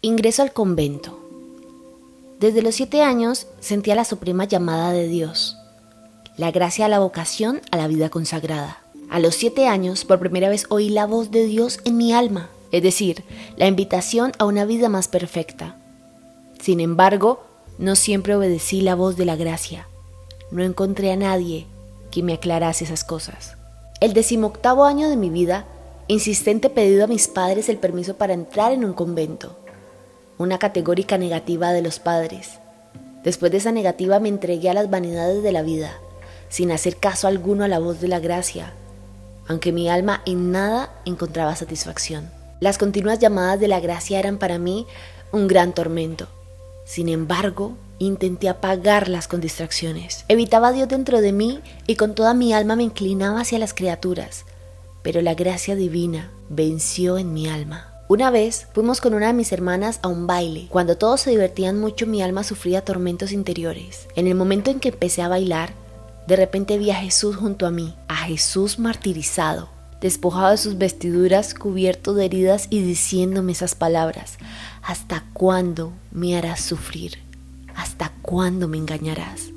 Ingreso al convento. Desde los 7 años sentía la suprema llamada de Dios, la gracia a la vocación a la vida consagrada. A los 7 años, por primera vez oí la voz de Dios en mi alma, es decir, la invitación a una vida más perfecta. Sin embargo, no siempre obedecí la voz de la gracia. No encontré a nadie que me aclarase esas cosas. El 18º año de mi vida, insistente pedido a mis padres el permiso para entrar en un convento. Una categórica negativa de los padres. Después de esa negativa me entregué a las vanidades de la vida, sin hacer caso alguno a la voz de la gracia, aunque mi alma en nada encontraba satisfacción. Las continuas llamadas de la gracia eran para mí un gran tormento. Sin embargo, intenté apagarlas con distracciones. Evitaba a Dios dentro de mí y con toda mi alma me inclinaba hacia las criaturas, pero la gracia divina venció en mi alma. Una vez fuimos con una de mis hermanas a un baile. Cuando todos se divertían mucho, mi alma sufría tormentos interiores. En el momento en que empecé a bailar, de repente vi a Jesús junto a mí, a Jesús martirizado, despojado de sus vestiduras, cubierto de heridas y diciéndome esas palabras: ¿hasta cuándo me harás sufrir? ¿Hasta cuándo me engañarás?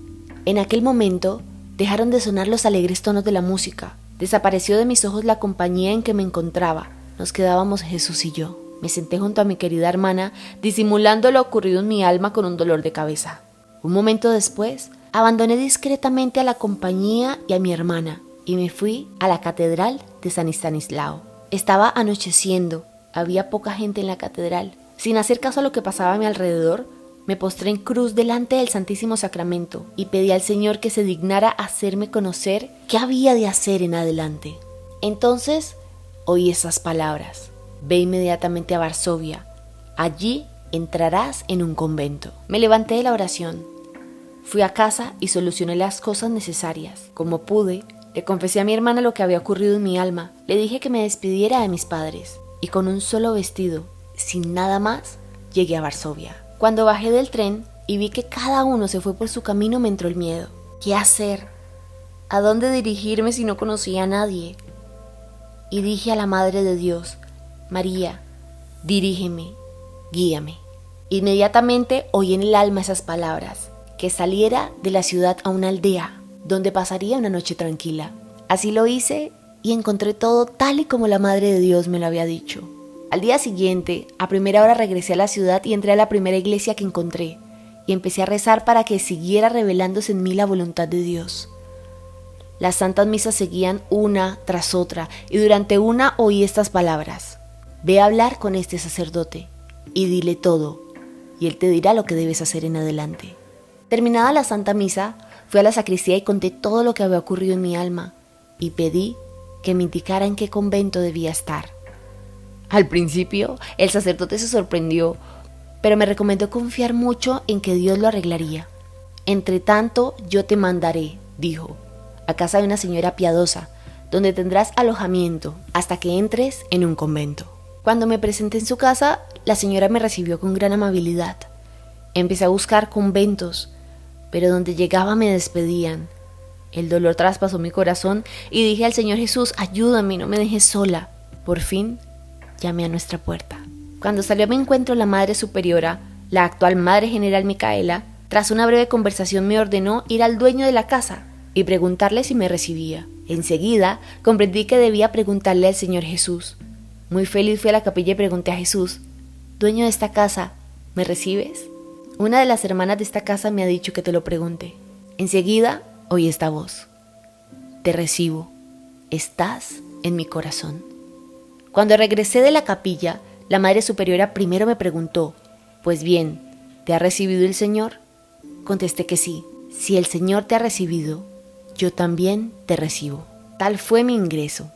En aquel momento dejaron de sonar los alegres tonos de la música. Desapareció de mis ojos la compañía en que me encontraba. Nos quedábamos Jesús y yo. Me senté junto a mi querida hermana, disimulando lo ocurrido en mi alma con un dolor de cabeza. Un momento después, abandoné discretamente a la compañía y a mi hermana y me fui a la catedral de San Estanislao. Estaba anocheciendo, había poca gente en la catedral. Sin hacer caso a lo que pasaba a mi alrededor, me postré en cruz delante del Santísimo Sacramento y pedí al Señor que se dignara hacerme conocer qué había de hacer en adelante. Entonces oí esas palabras: ve inmediatamente a Varsovia, allí entrarás en un convento. Me levanté de la oración, fui a casa y solucioné las cosas necesarias. Como pude, le confesé a mi hermana lo que había ocurrido en mi alma. Le dije que me despidiera de mis padres y con un solo vestido, sin nada más, llegué a Varsovia. Cuando bajé del tren y vi que cada uno se fue por su camino, me entró el miedo. ¿Qué hacer? ¿A dónde dirigirme si no conocía a nadie? Y dije a la Madre de Dios: María, dirígeme, guíame. Inmediatamente oí en el alma esas palabras: que saliera de la ciudad a una aldea, donde pasaría una noche tranquila. Así lo hice y encontré todo tal y como la Madre de Dios me lo había dicho. Al día siguiente, a primera hora regresé a la ciudad y entré a la primera iglesia que encontré, y empecé a rezar para que siguiera revelándose en mí la voluntad de Dios. Las santas misas seguían una tras otra y durante una oí estas palabras: ve a hablar con este sacerdote y dile todo, y él te dirá lo que debes hacer en adelante. Terminada la Santa Misa, fui a la sacristía y conté todo lo que había ocurrido en mi alma y pedí que me indicara en qué convento debía estar. Al principio, el sacerdote se sorprendió, pero me recomendó confiar mucho en que Dios lo arreglaría. Entre tanto, yo te mandaré, dijo, a casa de una señora piadosa, donde tendrás alojamiento hasta que entres en un convento. Cuando me presenté en su casa, la señora me recibió con gran amabilidad. Empecé a buscar conventos, pero donde llegaba me despedían. El dolor traspasó mi corazón y dije al Señor Jesús: ayúdame, no me dejes sola. Por fin, llamé a nuestra puerta. Cuando salió a mi encuentro la Madre Superiora, la actual Madre General Micaela, tras una breve conversación me ordenó ir al dueño de la casa y preguntarle si me recibía. Enseguida comprendí que debía preguntarle al Señor Jesús. Muy feliz fui a la capilla y pregunté a Jesús: dueño de esta casa, ¿me recibes? Una de las hermanas de esta casa me ha dicho que te lo pregunte. Enseguida oí esta voz: te recibo, estás en mi corazón. Cuando regresé de la capilla, la Madre Superiora primero me preguntó: pues bien, ¿te ha recibido el Señor? Contesté que sí. Si el Señor te ha recibido, yo también te recibo. Tal fue mi ingreso.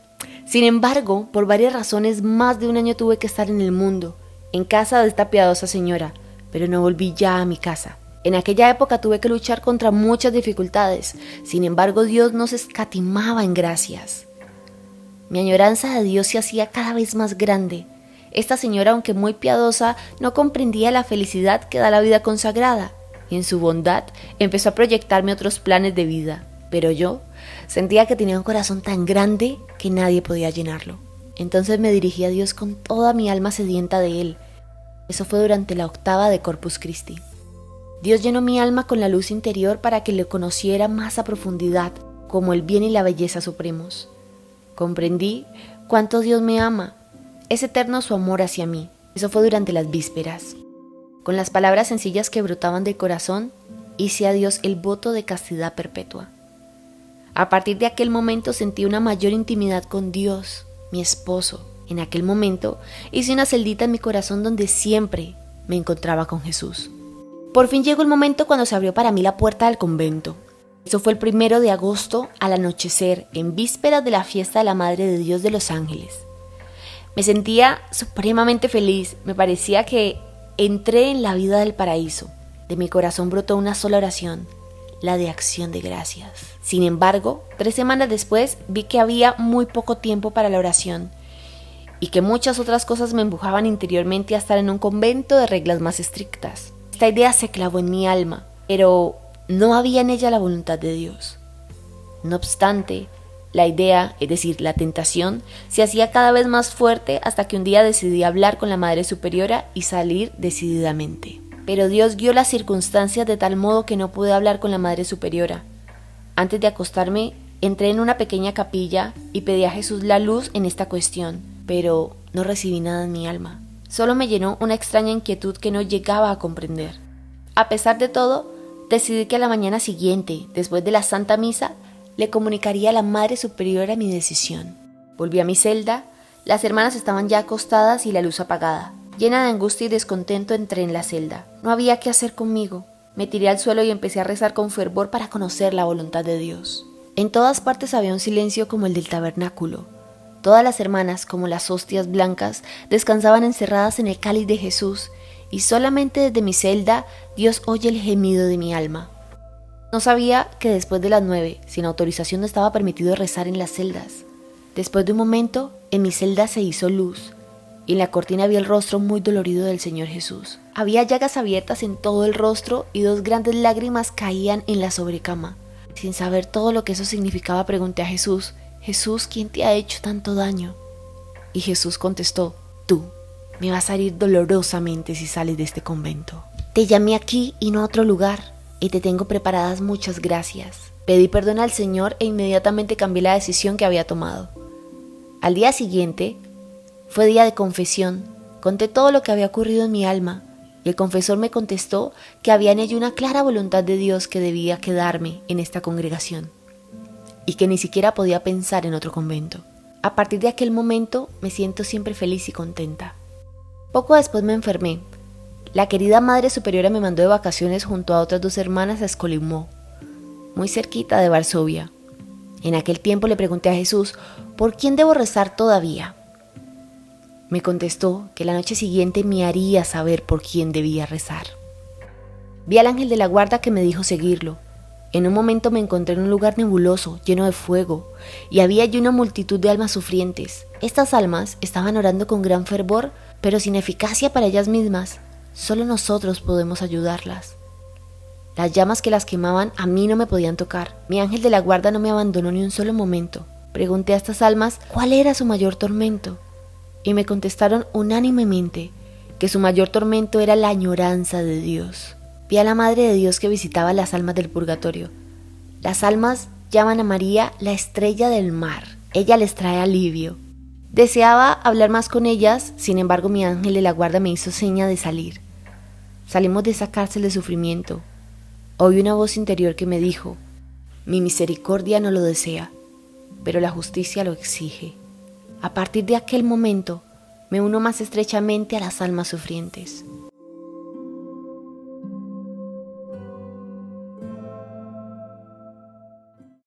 Sin embargo, por varias razones, más de un año tuve que estar en el mundo, en casa de esta piadosa señora, pero no volví ya a mi casa. En aquella época tuve que luchar contra muchas dificultades. Sin embargo, Dios no se escatimaba en gracias. Mi añoranza de Dios se hacía cada vez más grande. Esta señora, aunque muy piadosa, no comprendía la felicidad que da la vida consagrada, y en su bondad empezó a proyectarme otros planes de vida. Pero yo sentía que tenía un corazón tan grande que nadie podía llenarlo. Entonces me dirigí a Dios con toda mi alma sedienta de Él. Eso fue durante la octava de Corpus Christi. Dios llenó mi alma con la luz interior para que le conociera más a profundidad, como el bien y la belleza supremos. Comprendí cuánto Dios me ama. Es eterno su amor hacia mí. Eso fue durante las vísperas. Con las palabras sencillas que brotaban del corazón, hice a Dios el voto de castidad perpetua. A partir de aquel momento sentí una mayor intimidad con Dios, mi esposo. En aquel momento hice una celdita en mi corazón donde siempre me encontraba con Jesús. Por fin llegó el momento cuando se abrió para mí la puerta del convento. Eso fue el 1 de agosto al anochecer, en vísperas de la fiesta de la Madre de Dios de los Ángeles. Me sentía supremamente feliz, me parecía que entré en la vida del paraíso. De mi corazón brotó una sola oración, la de acción de gracias. Sin embargo, 3 semanas después vi que había muy poco tiempo para la oración y que muchas otras cosas me empujaban interiormente a estar en un convento de reglas más estrictas. Esta idea se clavó en mi alma, pero no había en ella la voluntad de Dios. No obstante, la idea, es decir, la tentación, se hacía cada vez más fuerte hasta que un día decidí hablar con la Madre Superiora y salir decididamente. Pero Dios guió las circunstancias de tal modo que no pude hablar con la Madre Superiora. Antes de acostarme, entré en una pequeña capilla y pedí a Jesús la luz en esta cuestión, pero no recibí nada en mi alma. Solo me llenó una extraña inquietud que no llegaba a comprender. A pesar de todo, decidí que a la mañana siguiente, después de la Santa Misa, le comunicaría a la Madre Superiora mi decisión. Volví a mi celda, las hermanas estaban ya acostadas y la luz apagada. Llena de angustia y descontento entré en la celda. No había qué hacer conmigo. Me tiré al suelo y empecé a rezar con fervor para conocer la voluntad de Dios. En todas partes había un silencio como el del tabernáculo. Todas las hermanas, como las hostias blancas, descansaban encerradas en el cáliz de Jesús, y solamente desde mi celda Dios oye el gemido de mi alma. No sabía que después de las 9, sin autorización, no estaba permitido rezar en las celdas. Después de un momento, en mi celda se hizo luz, y en la cortina vi el rostro muy dolorido del Señor Jesús. Había llagas abiertas en todo el rostro y 2 grandes lágrimas caían en la sobrecama. Sin saber todo lo que eso significaba, pregunté a Jesús: Jesús, ¿quién te ha hecho tanto daño? Y Jesús contestó: tú. Me vas a herir dolorosamente si sales de este convento. Te llamé aquí y no a otro lugar, y te tengo preparadas muchas gracias. Pedí perdón al Señor e inmediatamente cambié la decisión que había tomado. Al día siguiente fue día de confesión. Conté todo lo que había ocurrido en mi alma, y el confesor me contestó que había en ello una clara voluntad de Dios que debía quedarme en esta congregación, y que ni siquiera podía pensar en otro convento. A partir de aquel momento me siento siempre feliz y contenta. Poco después me enfermé. La querida Madre Superiora me mandó de vacaciones junto a otras 2 hermanas a Skolimó, muy cerquita de Varsovia. En aquel tiempo le pregunté a Jesús: ¿por quién debo rezar todavía? Me contestó que la noche siguiente me haría saber por quién debía rezar. Vi al ángel de la guarda que me dijo seguirlo. En un momento me encontré en un lugar nebuloso, lleno de fuego, y había allí una multitud de almas sufrientes. Estas almas estaban orando con gran fervor, pero sin eficacia para ellas mismas. Solo nosotros podemos ayudarlas. Las llamas que las quemaban a mí no me podían tocar. Mi ángel de la guarda no me abandonó ni un solo momento. Pregunté a estas almas cuál era su mayor tormento, y me contestaron unánimemente que su mayor tormento era la añoranza de Dios. Vi a la Madre de Dios que visitaba las almas del purgatorio. Las almas llaman a María la estrella del mar. Ella les trae alivio. Deseaba hablar más con ellas, sin embargo mi ángel de la guarda me hizo seña de salir. Salimos de esa cárcel de sufrimiento. Oí una voz interior que me dijo: mi misericordia no lo desea, pero la justicia lo exige. A partir de aquel momento me uno más estrechamente a las almas sufrientes.